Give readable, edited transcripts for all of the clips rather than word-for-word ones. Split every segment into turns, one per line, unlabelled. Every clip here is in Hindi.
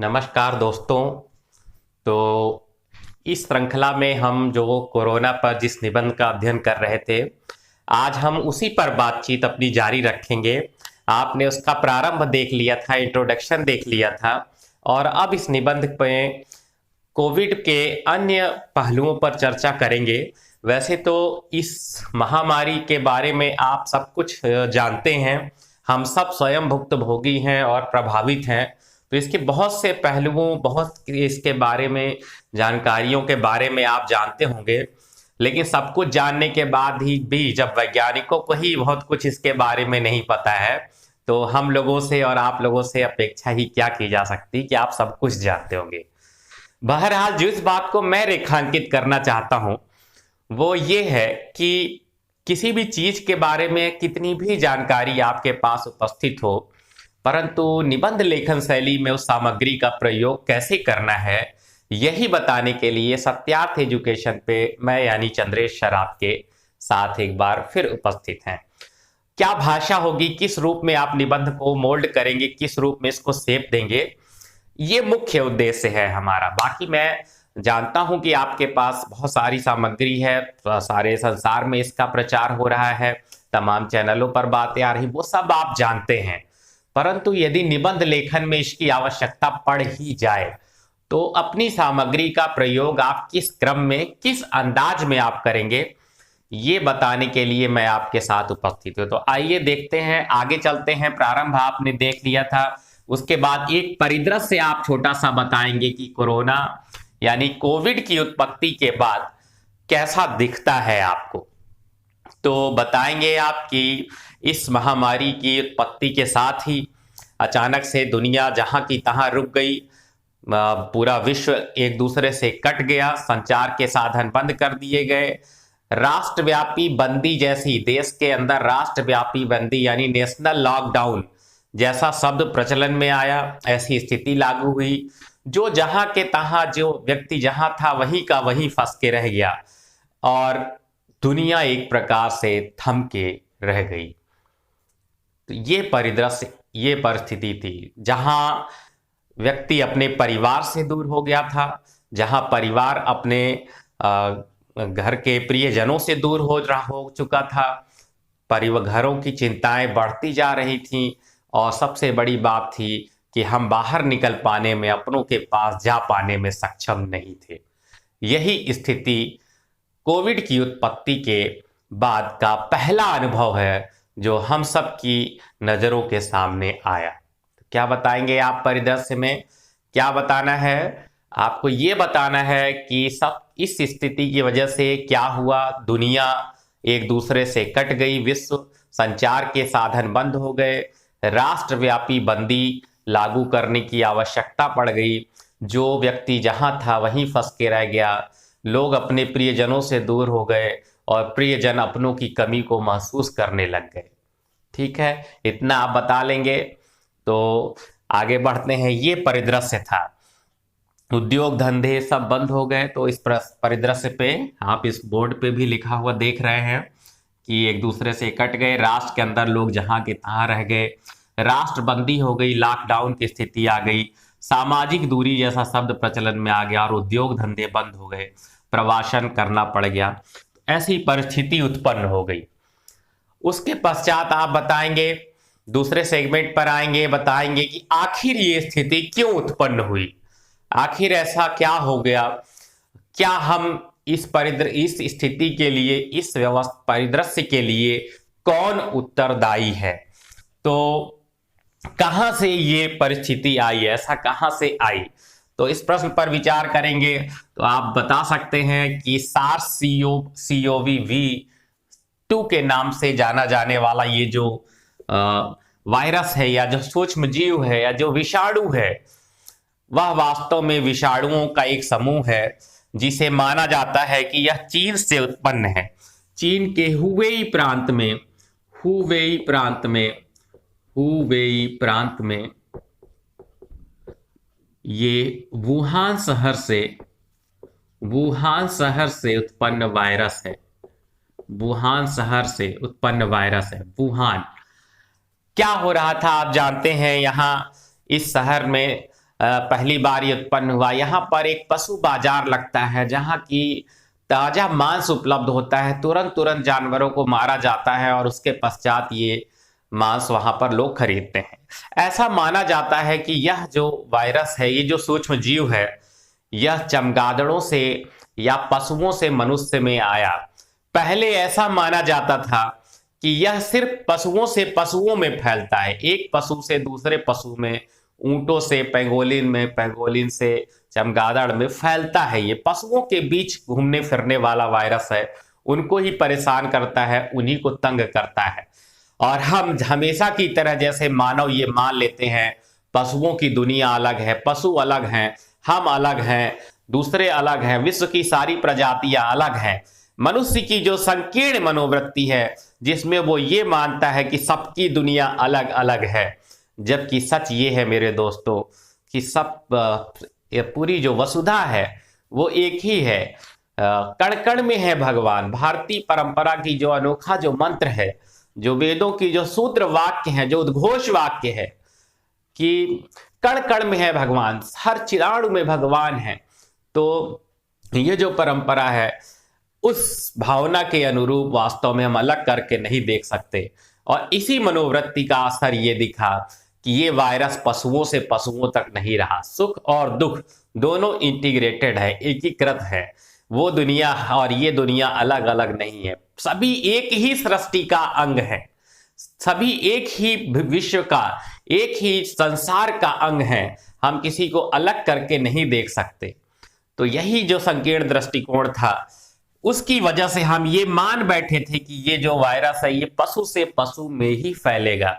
नमस्कार दोस्तों। तो इस श्रृंखला में हम जो कोरोना पर जिस निबंध का अध्ययन कर रहे थे, आज हम उसी पर बातचीत अपनी जारी रखेंगे। आपने उसका प्रारंभ देख लिया था, इंट्रोडक्शन देख लिया था, और अब इस निबंध पे कोविड के अन्य पहलुओं पर चर्चा करेंगे। वैसे तो इस महामारी के बारे में आप सब कुछ जानते हैं, हम सब स्वयं भुक्तभोगी हैं और प्रभावित हैं। तो इसके बहुत से पहलुओं, बहुत इसके बारे में जानकारियों के बारे में आप जानते होंगे, लेकिन सब कुछ जानने के बाद ही भी जब वैज्ञानिकों को ही बहुत कुछ इसके बारे में नहीं पता है, तो हम लोगों से और आप लोगों से अपेक्षा ही क्या की जा सकती कि आप सब कुछ जानते होंगे। बहरहाल जिस बात को मैं रेखांकित करना चाहता हूं वो ये है कि किसी भी चीज के बारे में कितनी भी जानकारी आपके पास उपस्थित हो, परंतु निबंध लेखन शैली में उस सामग्री का प्रयोग कैसे करना है, यही बताने के लिए सत्यार्थ एजुकेशन पे मैं यानी चंद्रेश शराब के साथ एक बार फिर उपस्थित हैं। क्या भाषा होगी, किस रूप में आप निबंध को मोल्ड करेंगे, किस रूप में इसको शेप देंगे, ये मुख्य उद्देश्य है हमारा। बाकी मैं जानता हूं कि आपके पास बहुत सारी सामग्री है, सारे संसार में इसका प्रचार हो रहा है, तमाम चैनलों पर बातें आ रही, वो सब आप जानते हैं। परंतु यदि निबंध लेखन में इसकी आवश्यकता पड़ ही जाए तो अपनी सामग्री का प्रयोग आप किस क्रम में, किस अंदाज में आप करेंगे, ये बताने के लिए मैं आपके साथ उपस्थित हूं। तो आइए देखते हैं, आगे चलते हैं। प्रारंभ आपने देख लिया था, उसके बाद एक परिदृश्य आप छोटा सा बताएंगे कि कोरोना यानी कोविड की उत्पत्ति के बाद कैसा दिखता है आपको। तो बताएंगे आप कि इस महामारी की उत्पत्ति के साथ ही अचानक से दुनिया जहां की तहां रुक गई, पूरा विश्व एक दूसरे से कट गया, संचार के साधन बंद कर दिए गए, राष्ट्रव्यापी बंदी जैसी, देश के अंदर राष्ट्रव्यापी बंदी यानी नेशनल लॉकडाउन जैसा शब्द प्रचलन में आया, ऐसी स्थिति लागू हुई। जो जहां के तहां, जो व्यक्ति जहां था वहीं का वहीं फंस के रह गया और दुनिया एक प्रकार से थम के रह गई। तो ये परिदृश्य, ये परिस्थिति थी जहां व्यक्ति अपने परिवार से दूर हो गया था, जहां परिवार अपने घर के प्रियजनों से दूर हो चुका था, घरों की चिंताएं बढ़ती जा रही थीं, और सबसे बड़ी बात थी कि हम बाहर निकल पाने में, अपनों के पास जा पाने में सक्षम नहीं थे। यही स्थिति कोविड की उत्पत्ति के बाद का पहला अनुभव है जो हम सब की नजरों के सामने आया। तो क्या बताएंगे आप परिदृश्य में, क्या बताना है आपको? ये बताना है कि सब इस स्थिति की वजह से क्या हुआ, दुनिया एक दूसरे से कट गई, विश्व संचार के साधन बंद हो गए, राष्ट्रव्यापी बंदी लागू करने की आवश्यकता पड़ गई, जो व्यक्ति जहां था वहीं फंस के रह गया, लोग अपने प्रियजनों से दूर हो गए और प्रियजन अपनों की कमी को महसूस करने लग गए। ठीक है, इतना आप बता लेंगे तो आगे बढ़ते हैं। ये परिदृश्य था, उद्योग धंधे सब बंद हो गए। तो इस परिदृश्य पे आप इस बोर्ड पे भी लिखा हुआ देख रहे हैं कि एक दूसरे से कट गए, राष्ट्र के अंदर लोग जहां के तहां रह गए, राष्ट्रबंदी हो गई, लॉकडाउन की स्थिति आ गई, सामाजिक दूरी जैसा शब्द प्रचलन में आ गया और उद्योग धंधे बंद हो गए, प्रवासन करना पड़ गया। ऐसी परिस्थिति उत्पन्न हो गई। उसके पश्चात आप बताएंगे, दूसरे सेगमेंट पर आएंगे, बताएंगे कि आखिर ये स्थिति क्यों उत्पन्न हुई, आखिर ऐसा क्या हो गया, क्या हम इस स्थिति के लिए, इस परिदृश्य के लिए कौन उत्तरदायी है, तो कहां से ये परिस्थिति आई, ऐसा कहां से आई। तो इस प्रश्न पर विचार करेंगे। तो आप बता सकते हैं कि सार्स CoV-2 के नाम से जाना जाने वाला ये जो वायरस है, या जो सूक्ष्म जीव है, या जो विषाणु है, वह वास्तव में विषाणुओं का एक समूह है जिसे माना जाता है कि यह चीन से उत्पन्न है। चीन के हुवेई प्रांत में ये वुहान शहर से उत्पन्न वायरस है। वुहान शहर से उत्पन्न वायरस है। वुहान क्या हो रहा था आप जानते हैं। यहाँ इस शहर में पहली बार ये उत्पन्न हुआ। यहाँ पर एक पशु बाजार लगता है जहाँ की ताजा मांस उपलब्ध होता है, तुरंत तुरंत जानवरों को मारा जाता है और उसके पश्चात ये मांस वहां पर लोग खरीदते हैं। ऐसा माना जाता है कि यह जो वायरस है, ये जो सूक्ष्म जीव है, यह चमगादड़ों से या पशुओं से मनुष्य में आया। पहले ऐसा माना जाता था कि यह सिर्फ पशुओं से पशुओं में फैलता है, एक पशु से दूसरे पशु में, ऊंटों से पेंगोलिन में, पेंगोलिन से चमगादड़ में फैलता है। ये पशुओं के बीच घूमने फिरने वाला वायरस है, उनको ही परेशान करता है, उन्हीं को तंग करता है। और हम हमेशा की तरह जैसे मानव ये मान लेते हैं पशुओं की दुनिया अलग है, पशु अलग हैं, हम अलग हैं, दूसरे अलग हैं, विश्व की सारी प्रजातियां अलग हैं। मनुष्य की जो संकीर्ण मनोवृत्ति है जिसमें वो ये मानता है कि सबकी दुनिया अलग अलग है, जबकि सच ये है मेरे दोस्तों कि ये पूरी जो वसुधा है वो एक ही है। कण कण में है भगवान। भारतीय परंपरा की जो अनोखा जो मंत्र है, जो वेदों की जो सूत्र वाक्य है, जो उद्घोष वाक्य है कि कण कण में है भगवान, हर चिराणु में भगवान है, तो ये जो परंपरा है उस भावना के अनुरूप वास्तव में हम अलग करके नहीं देख सकते। और इसी मनोवृत्ति का असर ये दिखा कि ये वायरस पशुओं से पशुओं तक नहीं रहा। सुख और दुख दोनों इंटीग्रेटेड है, एकीकृत है। वो दुनिया और ये दुनिया अलग अलग नहीं है, सभी एक ही सृष्टि का अंग है, सभी एक ही विश्व का, एक ही संसार का अंग है। हम किसी को अलग करके नहीं देख सकते। तो यही जो संकीर्ण दृष्टिकोण था, उसकी वजह से हम ये मान बैठे थे कि ये जो वायरस है ये पशु से पशु में ही फैलेगा,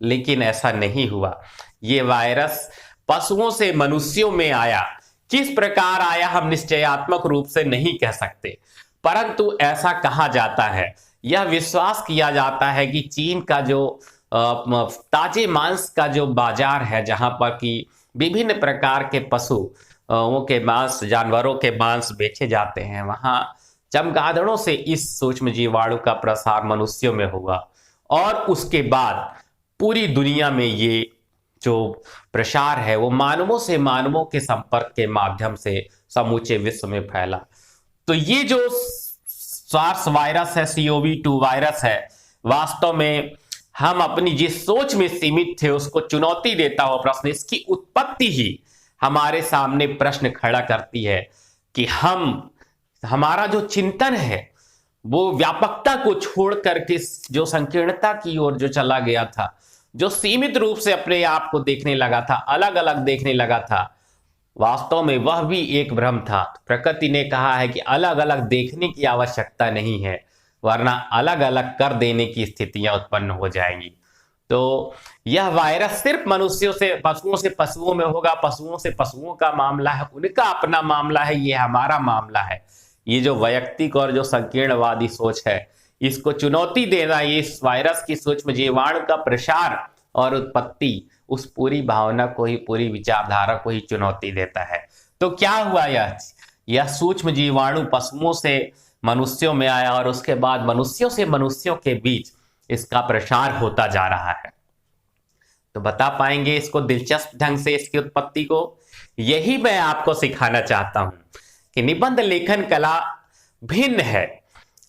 लेकिन ऐसा नहीं हुआ। ये वायरस पशुओं से मनुष्यों में आया। किस प्रकार आया हम निश्चयात्मक रूप से नहीं कह सकते, परंतु ऐसा कहा जाता है, यह विश्वास किया जाता है कि चीन का जो ताजे मांस का जो बाजार है, जहां पर कि विभिन्न प्रकार के पशुओं के मांस, जानवरों के मांस बेचे जाते हैं, वहां चमगादड़ों से इस सूक्ष्म जीवाणु का प्रसार मनुष्यों में हुआ और उसके बाद पूरी दुनिया में ये जो प्रसार है वो मानवों से मानवों के संपर्क के माध्यम से समूचे विश्व में फैला। तो ये जो सार्स वायरस है, CoV-2 वायरस है, वास्तव में हम अपनी जिस सोच में सीमित थे उसको चुनौती देता हुआ प्रश्न, इसकी उत्पत्ति ही हमारे सामने प्रश्न खड़ा करती है कि हमारा जो चिंतन है वो व्यापकता को छोड़ करके जो संकीर्णता की ओर जो चला गया था, जो सीमित रूप से अपने आप को देखने लगा था, अलग अलग देखने लगा था, वास्तव में वह भी एक भ्रम था। प्रकृति ने कहा है कि अलग अलग देखने की आवश्यकता नहीं है, वरना अलग अलग कर देने की स्थितियां उत्पन्न हो जाएंगी। तो यह वायरस सिर्फ मनुष्यों से पशुओं से पशुओं में होगा, पशुओं से पशुओं का मामला है, उनका अपना मामला है, ये हमारा मामला है। ये जो वैयक्तिक और जो संकीर्णवादी सोच है, इसको चुनौती देना, ये इस वायरस की सूक्ष्म जीवाणु का प्रसार और उत्पत्ति, उस पूरी भावना को ही, पूरी विचारधारा को ही चुनौती देता है। तो क्या हुआ, यह सूक्ष्म जीवाणु पशुओं से मनुष्यों में आया और उसके बाद मनुष्यों से मनुष्यों के बीच इसका प्रसार होता जा रहा है। तो बता पाएंगे इसको दिलचस्प ढंग से, इसकी उत्पत्ति को? यही मैं आपको सिखाना चाहता हूं कि निबंध लेखन कला भिन्न है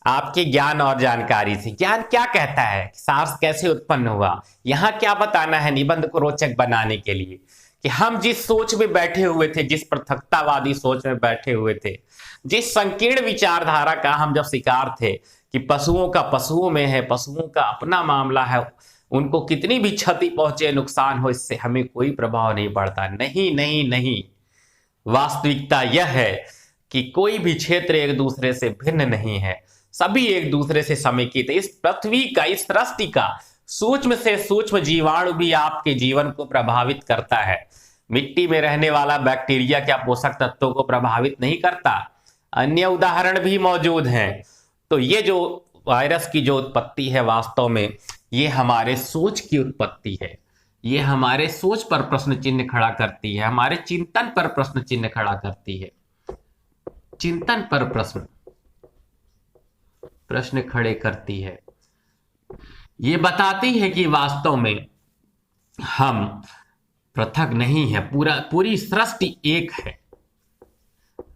आपके ज्ञान और जानकारी से। ज्ञान क्या कहता है, सार्स कैसे उत्पन्न हुआ, यहां क्या बताना है निबंध को रोचक बनाने के लिए कि हम जिस सोच में बैठे हुए थे, जिस पृथकतावादी सोच में बैठे हुए थे, जिस संकीर्ण विचारधारा का हम जब शिकार थे कि पशुओं का पशुओं में है, पशुओं का अपना मामला है, उनको कितनी भी क्षति पहुंचे, नुकसान हो, इससे हमें कोई प्रभाव नहीं पड़ता। नहीं नहीं नहीं, वास्तविकता यह है कि कोई भी क्षेत्र एक दूसरे से भिन्न नहीं है, सभी एक दूसरे से समेकित है। इस पृथ्वी का, इस सृष्टि का सूक्ष्म से सूक्ष्म जीवाणु भी आपके जीवन को प्रभावित करता है। मिट्टी में रहने वाला बैक्टीरिया क्या पोषक तत्वों को प्रभावित नहीं करता? अन्य उदाहरण भी मौजूद हैं। तो ये जो वायरस की जो उत्पत्ति है, वास्तव में ये हमारे सोच की उत्पत्ति है, ये हमारे सोच पर प्रश्न चिन्ह खड़ा करती है, हमारे चिंतन पर प्रश्न चिन्ह खड़ा करती है, चिंतन पर प्रश्न खड़े करती है। ये बताती है कि वास्तव में हम पृथक नहीं है, पूरी सृष्टि एक है,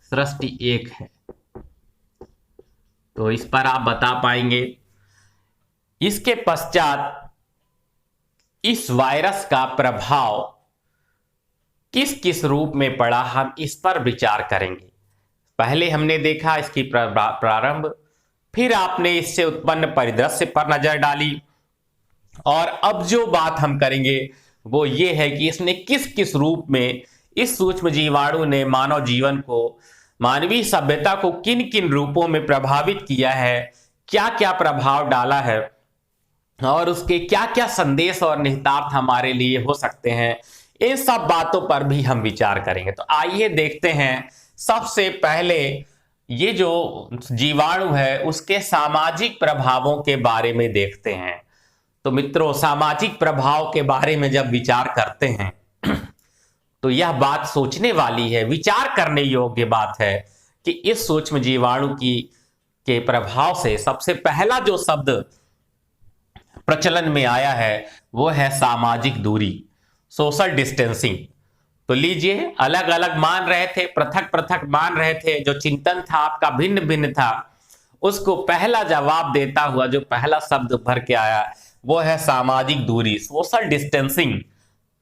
सृष्टि एक है। तो इस पर आप बता पाएंगे। इसके पश्चात इस वायरस का प्रभाव किस किस रूप में पड़ा, हम इस पर विचार करेंगे। पहले हमने देखा इसकी प्रारंभ, फिर आपने इससे उत्पन्न परिदृश्य पर नजर डाली, और अब जो बात हम करेंगे वो ये है कि इसने किस किस रूप में, इस सूक्ष्म जीवाणु ने मानव जीवन को, मानवीय सभ्यता को किन किन रूपों में प्रभावित किया है, क्या क्या प्रभाव डाला है, और उसके क्या क्या संदेश और निहितार्थ हमारे लिए हो सकते हैं। इन सब बातों पर भी हम विचार करेंगे। तो आइए देखते हैं। सबसे पहले ये जो जीवाणु है उसके सामाजिक प्रभावों के बारे में देखते हैं। तो मित्रों, सामाजिक प्रभाव के बारे में जब विचार करते हैं तो यह बात सोचने वाली है, विचार करने योग्य बात है कि इस सूक्ष्म जीवाणु के प्रभाव से सबसे पहला जो शब्द प्रचलन में आया है वो है सामाजिक दूरी, सोशल डिस्टेंसिंग। तो लीजिए, अलग अलग मान रहे थे, पृथक पृथक मान रहे थे, जो चिंतन था आपका भिन्न भिन्न था, उसको पहला जवाब देता हुआ जो पहला शब्द उभर के आया वो है सामाजिक दूरी, सोशल डिस्टेंसिंग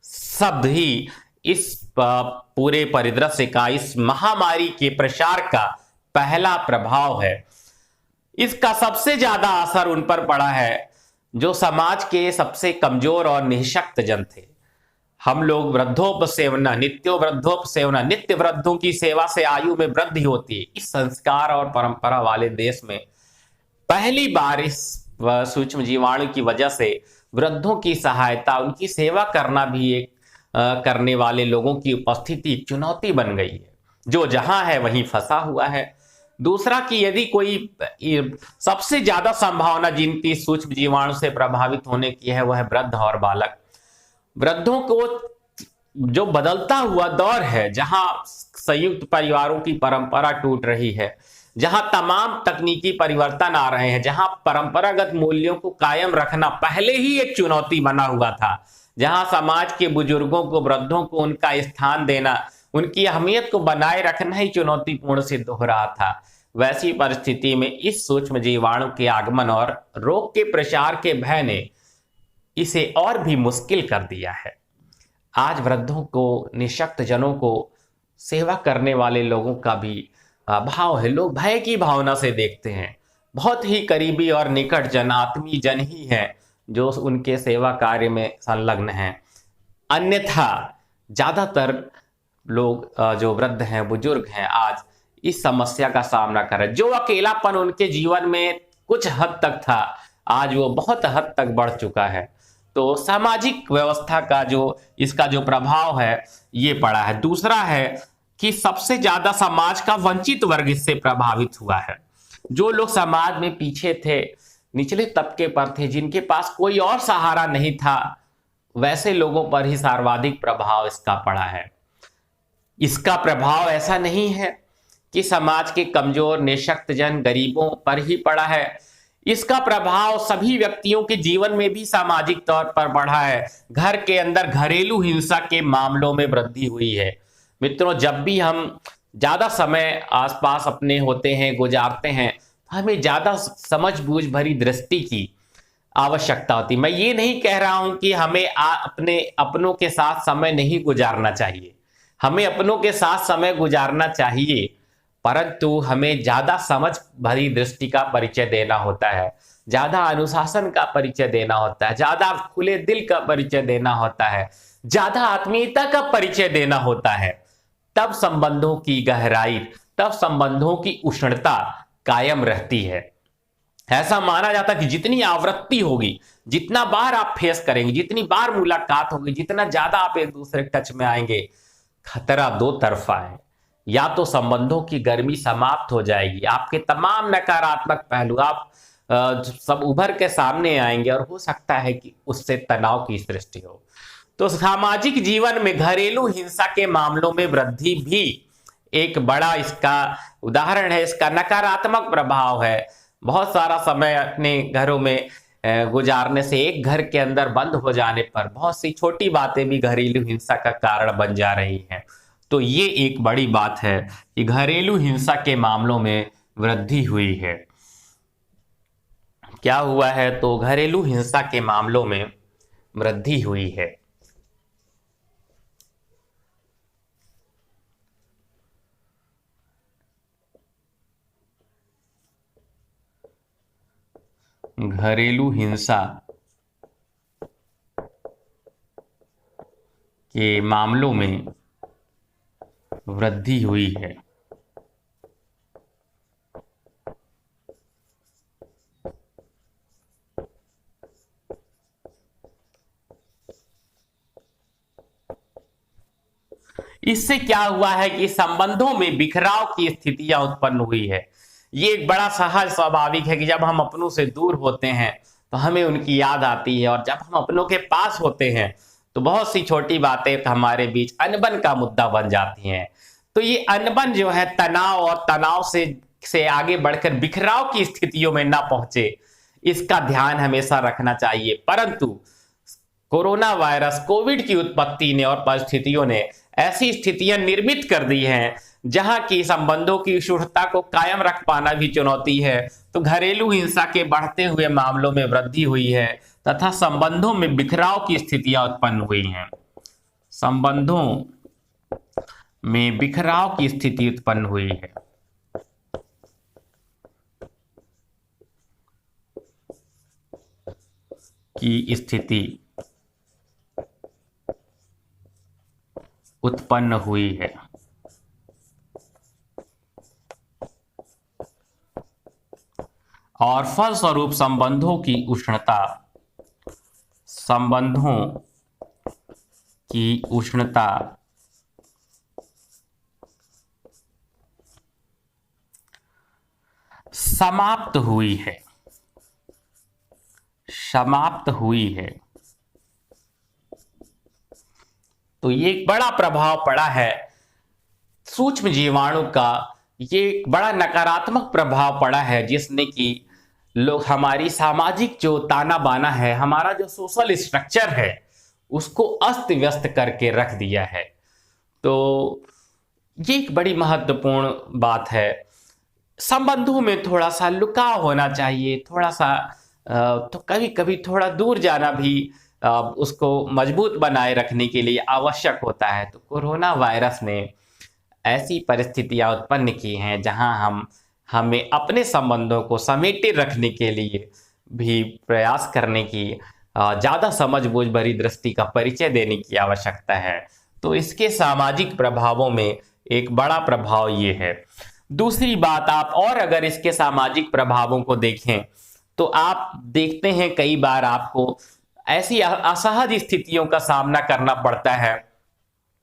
शब्द ही इस पूरे परिदृश्य का, इस महामारी के प्रसार का पहला प्रभाव है। इसका सबसे ज्यादा असर उन पर पड़ा है जो समाज के सबसे कमजोर और निःशक्त जन थे। हम लोग वृद्धोपसेवना, नित्योवृद्धोपसेवना, नित्य वृद्धों की सेवा से आयु में वृद्धि होती है, इस संस्कार और परंपरा वाले देश में पहली बार इस सूक्ष्म जीवाणु की वजह से वृद्धों की सहायता, उनकी सेवा करना भी एक करने वाले लोगों की उपस्थिति चुनौती बन गई है। जो जहां है वहीं फंसा हुआ है। दूसरा कि यदि कोई, सबसे ज्यादा संभावना जिनकी सूक्ष्म जीवाणु से प्रभावित होने की है वह है वृद्ध और बालक। वृद्धों को जो बदलता हुआ दौर है, जहां संयुक्त परिवारों की परंपरा टूट रही है, जहां तमाम तकनीकी परिवर्तन आ रहे हैं, जहां परंपरागत मूल्यों को कायम रखना पहले ही एक चुनौती बना हुआ था, जहां समाज के बुजुर्गों को, वृद्धों को उनका स्थान देना, उनकी अहमियत को बनाए रखना ही चुनौतीपूर्ण सिद्ध हो रहा था, वैसी परिस्थिति में इस सूक्ष्म जीवाणु के आगमन और रोग के प्रसार के भय ने इसे और भी मुश्किल कर दिया है। आज वृद्धों को, निःशक्त जनों को सेवा करने वाले लोगों का भी भाव है, लोग भय की भावना से देखते हैं। बहुत ही करीबी और निकट जन, आत्मीय जन ही है जो उनके सेवा कार्य में संलग्न हैं। अन्यथा ज्यादातर लोग जो वृद्ध हैं, बुजुर्ग हैं, आज इस समस्या का सामना कर रहे हैं। जो अकेलापन उनके जीवन में कुछ हद तक था, आज वो बहुत हद तक बढ़ चुका है। तो सामाजिक व्यवस्था का जो, इसका जो प्रभाव है ये पड़ा है। दूसरा है कि सबसे ज्यादा समाज का वंचित वर्ग इससे प्रभावित हुआ है। जो लोग समाज में पीछे थे, निचले तबके पर थे, जिनके पास कोई और सहारा नहीं था, वैसे लोगों पर ही सर्वाधिक प्रभाव इसका पड़ा है। इसका प्रभाव ऐसा नहीं है कि समाज के कमजोर, निःशक्त जन, गरीबों पर ही पड़ा है। इसका प्रभाव सभी व्यक्तियों के जीवन में भी सामाजिक तौर पर बढ़ा है। घर के अंदर घरेलू हिंसा के मामलों में वृद्धि हुई है। मित्रों, जब भी हम ज्यादा समय आसपास अपने होते हैं, गुजारते हैं, हमें ज्यादा समझबूझ भरी दृष्टि की आवश्यकता होती। मैं ये नहीं कह रहा हूं कि हमें अपने अपनों के साथ समय नहीं गुजारना चाहिए, हमें अपनों के साथ समय गुजारना चाहिए, परंतु हमें ज्यादा समझ भरी दृष्टि का परिचय देना होता है, ज्यादा अनुशासन का परिचय देना होता है, ज्यादा खुले दिल का परिचय देना होता है, ज्यादा आत्मीयता का परिचय देना होता है। तब संबंधों की गहराई, तब संबंधों की उष्णता कायम रहती है। ऐसा माना जाता है कि जितनी आवृत्ति होगी, जितना बार आप फेस करेंगे, जितनी बार मुलाकात होगी, जितना ज्यादा आप एक दूसरे के टच में आएंगे, खतरा दो तरफा है। या तो संबंधों की गर्मी समाप्त हो जाएगी, आपके तमाम नकारात्मक पहलू आप सब उभर के सामने आएंगे, और हो सकता है कि उससे तनाव की सृष्टि हो। तो सामाजिक जीवन में घरेलू हिंसा के मामलों में वृद्धि भी एक बड़ा इसका उदाहरण है, इसका नकारात्मक प्रभाव है। बहुत सारा समय अपने घरों में गुजारने से, एक घर के अंदर बंद हो जाने पर बहुत सी छोटी बातें भी घरेलू हिंसा का कारण बन जा रही हैं। तो ये एक बड़ी बात है कि घरेलू हिंसा के मामलों में वृद्धि हुई है। क्या हुआ है? तो घरेलू हिंसा के मामलों में वृद्धि हुई है। घरेलू हिंसा के मामलों में वृद्धि हुई है। इससे क्या हुआ है कि संबंधों में बिखराव की स्थितियां उत्पन्न हुई है। ये एक बड़ा सहज स्वाभाविक है कि जब हम अपनों से दूर होते हैं तो हमें उनकी याद आती है, और जब हम अपनों के पास होते हैं तो बहुत सी छोटी बातें हमारे बीच अनबन का मुद्दा बन जाती हैं। तो ये अनबन जो है तनाव, और तनाव से आगे बढ़कर बिखराव की स्थितियों में ना पहुंचे, इसका ध्यान हमेशा रखना चाहिए। परंतु कोरोना वायरस, कोविड की उत्पत्ति ने और परिस्थितियों ने ऐसी स्थितियां निर्मित कर दी हैं जहां की संबंधों की शुद्धता को कायम रख पाना भी चुनौती है। तो घरेलू हिंसा के बढ़ते हुए मामलों में वृद्धि हुई है तथा संबंधों में बिखराव की स्थितियां उत्पन्न हुई हैं। संबंधों में बिखराव की स्थिति उत्पन्न हुई है। की स्थिति उत्पन्न हुई है। और फलस्वरूप संबंधों की उष्णता समाप्त हुई है। तो ये एक बड़ा प्रभाव पड़ा है सूक्ष्म जीवाणु का, ये एक बड़ा नकारात्मक प्रभाव पड़ा है जिसने कि लोग हमारी सामाजिक जो ताना बाना है, हमारा जो सोशल स्ट्रक्चर है, उसको अस्त व्यस्त करके रख दिया है। तो ये एक बड़ी महत्वपूर्ण बात है। संबंधों में थोड़ा सा लुकाव होना चाहिए, थोड़ा सा तो कभी कभी थोड़ा दूर जाना भी उसको मजबूत बनाए रखने के लिए आवश्यक होता है। तो कोरोना वायरस ने ऐसी परिस्थितियां उत्पन्न की हैं जहां हमें अपने संबंधों को समेटे रखने के लिए भी प्रयास करने की, ज़्यादा समझ बूझ भरी दृष्टि का परिचय देने की आवश्यकता है। तो इसके सामाजिक प्रभावों में एक बड़ा प्रभाव ये है। दूसरी बात, आप और अगर इसके सामाजिक प्रभावों को देखें तो आप देखते हैं कई बार आपको ऐसी असहज स्थितियों का सामना करना पड़ता है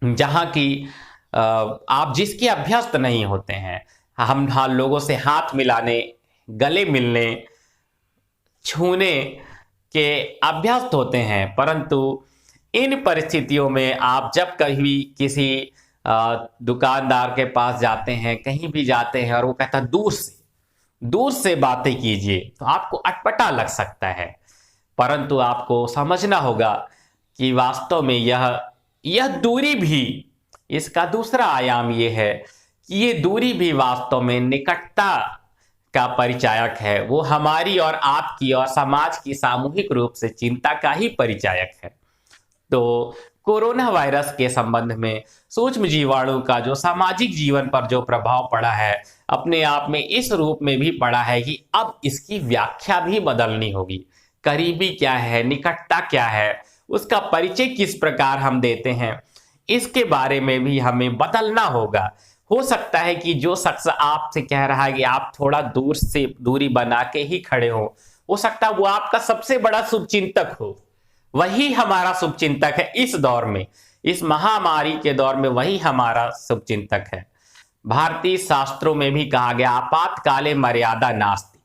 जहां की आप जिसके अभ्यस्त नहीं होते हैं। हम लोगों से हाथ मिलाने, गले मिलने, छूने के अभ्यस्त होते हैं, परंतु इन परिस्थितियों में आप जब कभी किसी दुकानदार के पास जाते हैं, कहीं भी जाते हैं और वो कहता है दूर से बातें कीजिए, तो आपको अटपटा लग सकता है। परंतु आपको समझना होगा कि वास्तव में यह दूरी भी, इसका दूसरा आयाम यह है कि ये दूरी भी वास्तव में निकटता का परिचायक है। वो हमारी और आपकी और समाज की सामूहिक रूप से चिंता का ही परिचायक है। तो कोरोना वायरस के संबंध में सूक्ष्म जीवाणु का जो सामाजिक जीवन पर जो प्रभाव पड़ा है, अपने आप में इस रूप में भी पड़ा है कि अब इसकी व्याख्या भी बदलनी होगी। करीबी क्या है, निकटता क्या है, उसका परिचय किस प्रकार हम देते हैं, इसके बारे में भी हमें बदलना होगा। हो सकता है कि जो शख्स आपसे कह रहा है कि आप थोड़ा दूर से दूरी बना के ही खड़े हो सकता है वो आपका सबसे बड़ा शुभचिंतक हो। वही हमारा शुभचिंतक है इस दौर में, इस महामारी के दौर में वही हमारा शुभचिंतक है। भारतीय शास्त्रों में भी कहा गया, आपातकाले मर्यादा नास्ति।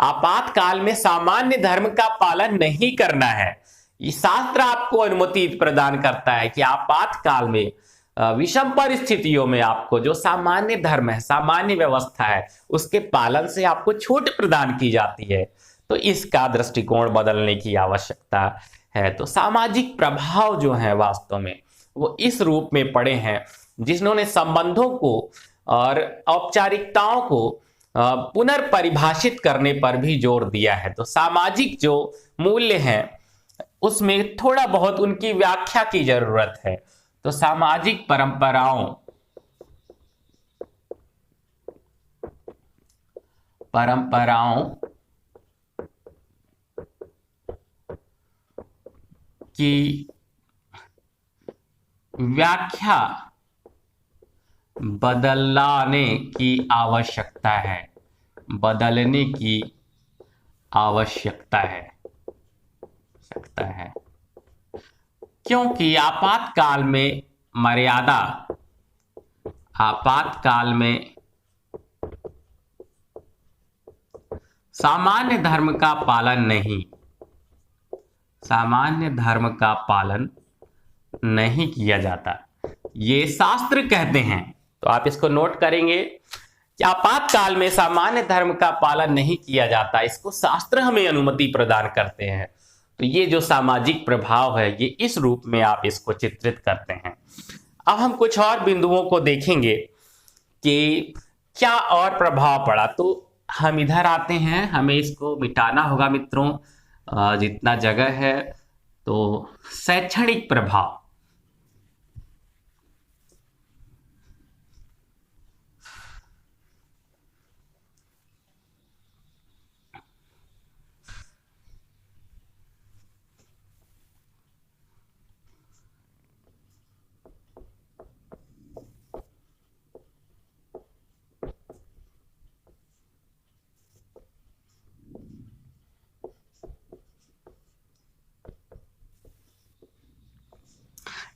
आपातकाल में सामान्य धर्म का पालन नहीं करना है। ये शास्त्र आपको अनुमति प्रदान करता है कि आपातकाल में, विषम परिस्थितियों में आपको जो सामान्य धर्म है, सामान्य व्यवस्था है, उसके पालन से आपको छूट प्रदान की जाती है। तो इसका दृष्टिकोण बदलने की आवश्यकता है। तो सामाजिक प्रभाव जो है वास्तव में वो इस रूप में पड़े हैं जिन्होंने संबंधों को और औपचारिकताओं को पुनर्परिभाषित करने पर भी जोर दिया है। तो सामाजिक जो मूल्य हैं उसमें थोड़ा बहुत उनकी व्याख्या की जरूरत है। तो सामाजिक परंपराओं की व्याख्या बदलने की आवश्यकता है, बदलने की आवश्यकता है, क्योंकि आपातकाल में मर्यादा, आपातकाल में सामान्य धर्म का पालन नहीं, सामान्य धर्म का पालन नहीं किया जाता, ये शास्त्र कहते हैं। तो आप इसको नोट करेंगे कि आपातकाल में सामान्य धर्म का पालन नहीं किया जाता, इसको शास्त्र हमें अनुमति प्रदान करते हैं। तो ये जो सामाजिक प्रभाव है ये इस रूप में आप इसको चित्रित करते हैं। अब हम कुछ और बिंदुओं को देखेंगे कि क्या और प्रभाव पड़ा। तो हम इधर आते हैं, हमें इसको मिटाना होगा मित्रों जितना जगह है। तो शैक्षणिक प्रभाव,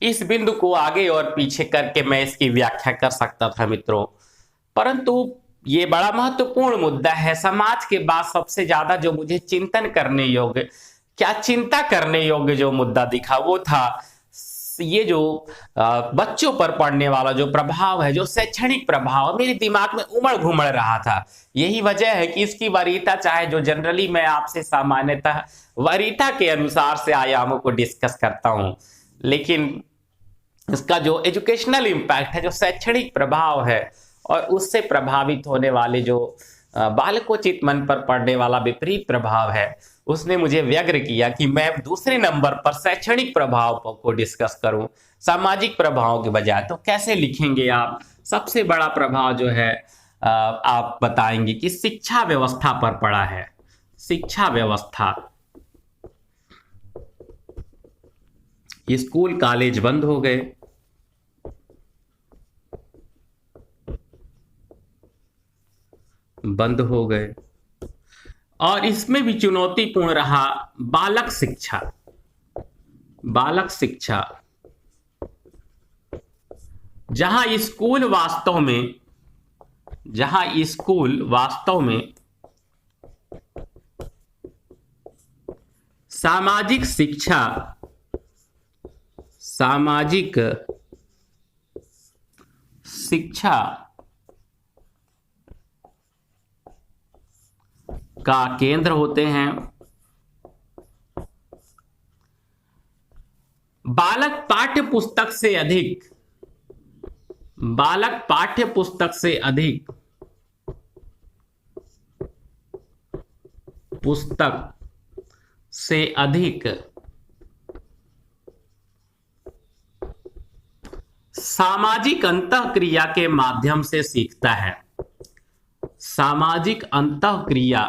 इस बिंदु को आगे और पीछे करके मैं इसकी व्याख्या कर सकता था मित्रों, परंतु ये बड़ा महत्वपूर्ण मुद्दा है। समाज के बाद सबसे ज्यादा जो मुझे चिंतन करने योग्य, क्या चिंता करने योग्य जो मुद्दा दिखा वो था ये जो बच्चों पर पड़ने वाला जो प्रभाव है, जो शैक्षणिक प्रभाव मेरे दिमाग में उमड़ घुमड़ रहा था। यही वजह है कि इसकी वरीयता, चाहे जो जनरली मैं आपसे सामान्यतः वरीयता के अनुसार से आयामों को डिस्कस करता हूं, लेकिन इसका जो एजुकेशनल इम्पैक्ट है, जो शैक्षणिक प्रभाव है और उससे प्रभावित होने वाले जो बालकोचित मन पर पड़ने वाला विपरीत प्रभाव है, उसने मुझे व्यग्र किया कि मैं दूसरे नंबर पर शैक्षणिक प्रभाव को डिस्कस करूं सामाजिक प्रभाव के बजाय। तो कैसे लिखेंगे आप? सबसे बड़ा प्रभाव जो है आप बताएंगे कि शिक्षा व्यवस्था पर पड़ा है। शिक्षा व्यवस्था, स्कूल कॉलेज बंद हो गए, और इसमें भी चुनौतीपूर्ण रहा बालक शिक्षा। बालक शिक्षा जहां स्कूल वास्तव में सामाजिक शिक्षा का केंद्र होते हैं। बालक पाठ्य पुस्तक से अधिक सामाजिक अंतःक्रिया के माध्यम से सीखता है। सामाजिक अंतःक्रिया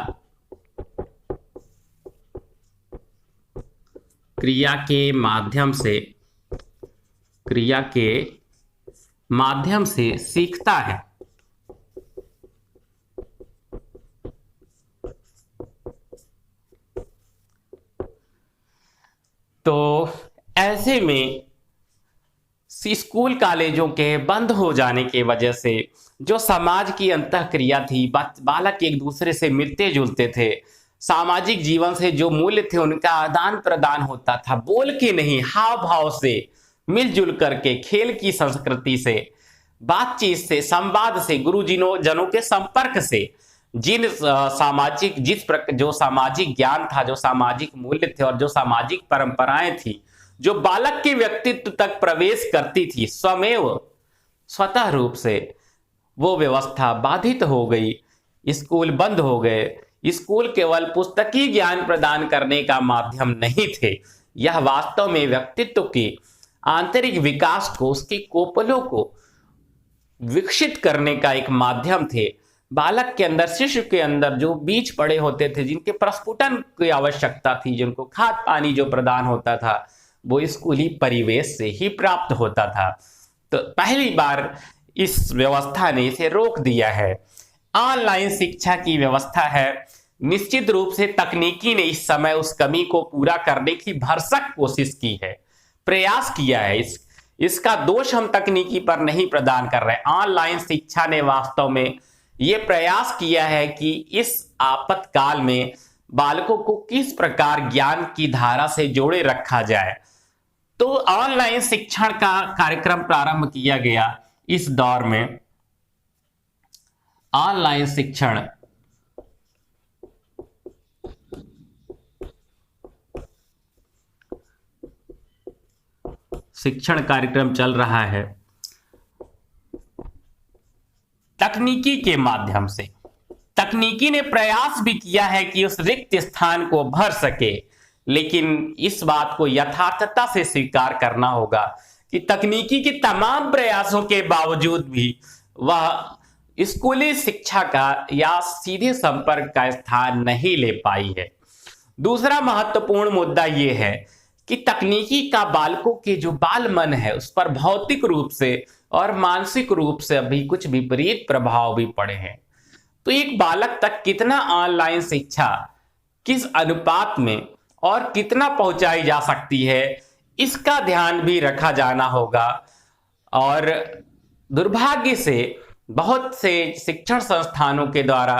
क्रिया के माध्यम से सीखता है। तो ऐसे में स्कूल कॉलेजों के बंद हो जाने के वजह से जो समाज की अंतःक्रिया थी, बालक एक दूसरे से मिलते जुलते थे, सामाजिक जीवन से जो मूल्य थे उनका आदान प्रदान होता था, बोल के नहीं हाव भाव से, मिलजुल करके, खेल की संस्कृति से, बातचीत से, संवाद से, गुरुजनों के संपर्क से जो सामाजिक ज्ञान था, जो सामाजिक मूल्य थे और जो सामाजिक परंपराएं थी, जो बालक के व्यक्तित्व तक प्रवेश करती थी, स्वतः रूप से वो व्यवस्था बाधित हो गई। स्कूल बंद हो गए। स्कूल केवल पुस्तकीय ज्ञान प्रदान करने का माध्यम नहीं थे, यह वास्तव में व्यक्तित्व के आंतरिक विकास को, उसके कौशलों को विकसित करने का एक माध्यम थे। बालक के अंदर, शिशु के अंदर जो बीज पड़े होते थे, जिनके प्रस्फुटन की आवश्यकता थी, जिनको खाद पानी जो प्रदान होता था, वो स्कूली परिवेश से ही प्राप्त होता था। तो पहली बार इस व्यवस्था ने इसे रोक दिया है। ऑनलाइन शिक्षा की व्यवस्था है। निश्चित रूप से तकनीकी ने इस समय उस कमी को पूरा करने की भरसक कोशिश की है, प्रयास किया है। इसका दोष हम तकनीकी पर नहीं प्रदान कर रहे। ऑनलाइन शिक्षा ने वास्तव में यह प्रयास किया है कि इस आपातकाल में बालकों को किस प्रकार ज्ञान की धारा से जोड़े रखा जाए। तो ऑनलाइन शिक्षण का कार्यक्रम प्रारंभ किया गया। इस दौर में ऑनलाइन शिक्षण कार्यक्रम चल रहा है तकनीकी के माध्यम से। तकनीकी ने प्रयास भी किया है कि उस रिक्त स्थान को भर सके, लेकिन इस बात को यथार्थता से स्वीकार करना होगा कि तकनीकी के तमाम प्रयासों के बावजूद भी वह स्कूली शिक्षा का या सीधे संपर्क का स्थान नहीं ले पाई है। दूसरा महत्वपूर्ण मुद्दा यह है कि तकनीकी का बालकों के जो बाल मन है उस पर भौतिक रूप से और मानसिक रूप से अभी कुछ विपरीत प्रभाव भी पड़े हैं। तो एक बालक तक कितना ऑनलाइन शिक्षा किस अनुपात में और कितना पहुंचाई जा सकती है, इसका ध्यान भी रखा जाना होगा। और दुर्भाग्य से बहुत से शिक्षण संस्थानों के द्वारा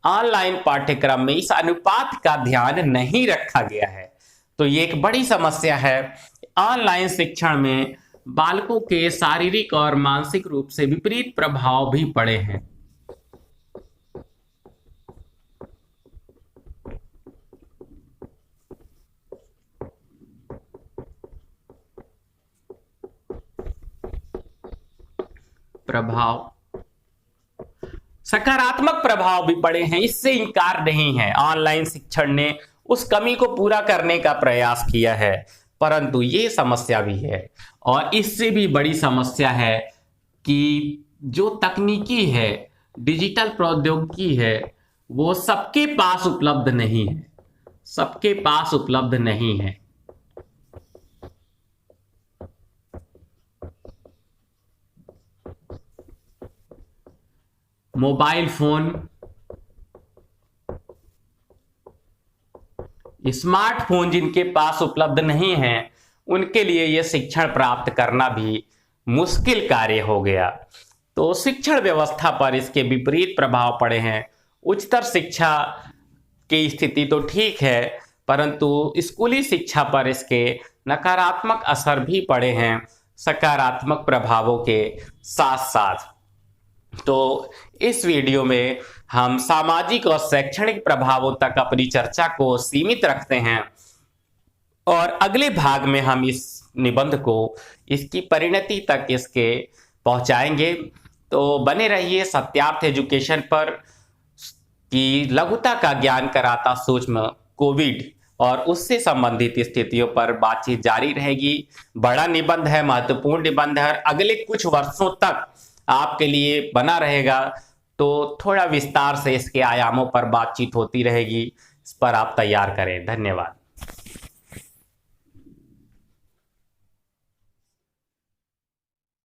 ऑनलाइन पाठ्यक्रम में इस अनुपात का ध्यान नहीं रखा गया है। तो ये एक बड़ी समस्या है। ऑनलाइन शिक्षण में बालकों के शारीरिक और मानसिक रूप से विपरीत प्रभाव भी पड़े हैं। सकारात्मक प्रभाव भी पड़े हैं, इससे इनकार नहीं है। ऑनलाइन शिक्षण ने उस कमी को पूरा करने का प्रयास किया है, परंतु ये समस्या भी है। और इससे भी बड़ी समस्या है कि जो तकनीकी है, डिजिटल प्रौद्योगिकी है, वो सबके पास उपलब्ध नहीं है। सबके पास उपलब्ध नहीं है। मोबाइल फोन, स्मार्टफोन जिनके पास उपलब्ध नहीं है, उनके लिए यह शिक्षण प्राप्त करना भी मुश्किल कार्य हो गया। तो शिक्षण व्यवस्था पर इसके विपरीत प्रभाव पड़े हैं। उच्चतर शिक्षा की स्थिति तो ठीक है, परंतु स्कूली शिक्षा पर इसके नकारात्मक असर भी पड़े हैं, सकारात्मक प्रभावों के साथ साथ। तो इस वीडियो में हम सामाजिक और शैक्षणिक प्रभावों तक अपनी चर्चा को सीमित रखते हैं और अगले भाग में हम इस निबंध को इसकी परिणति तक इसके पहुंचाएंगे। तो बने रहिए सत्यार्थ एजुकेशन पर कि लघुता का ज्ञान कराता सूक्ष्म कोविड और उससे संबंधित स्थितियों पर बातचीत जारी रहेगी। बड़ा निबंध है, महत्वपूर्ण निबंध है, अगले कुछ वर्षों तक आपके लिए बना रहेगा। तो थोड़ा विस्तार से इसके आयामों पर बातचीत होती रहेगी, इस पर आप तैयार करें। धन्यवाद।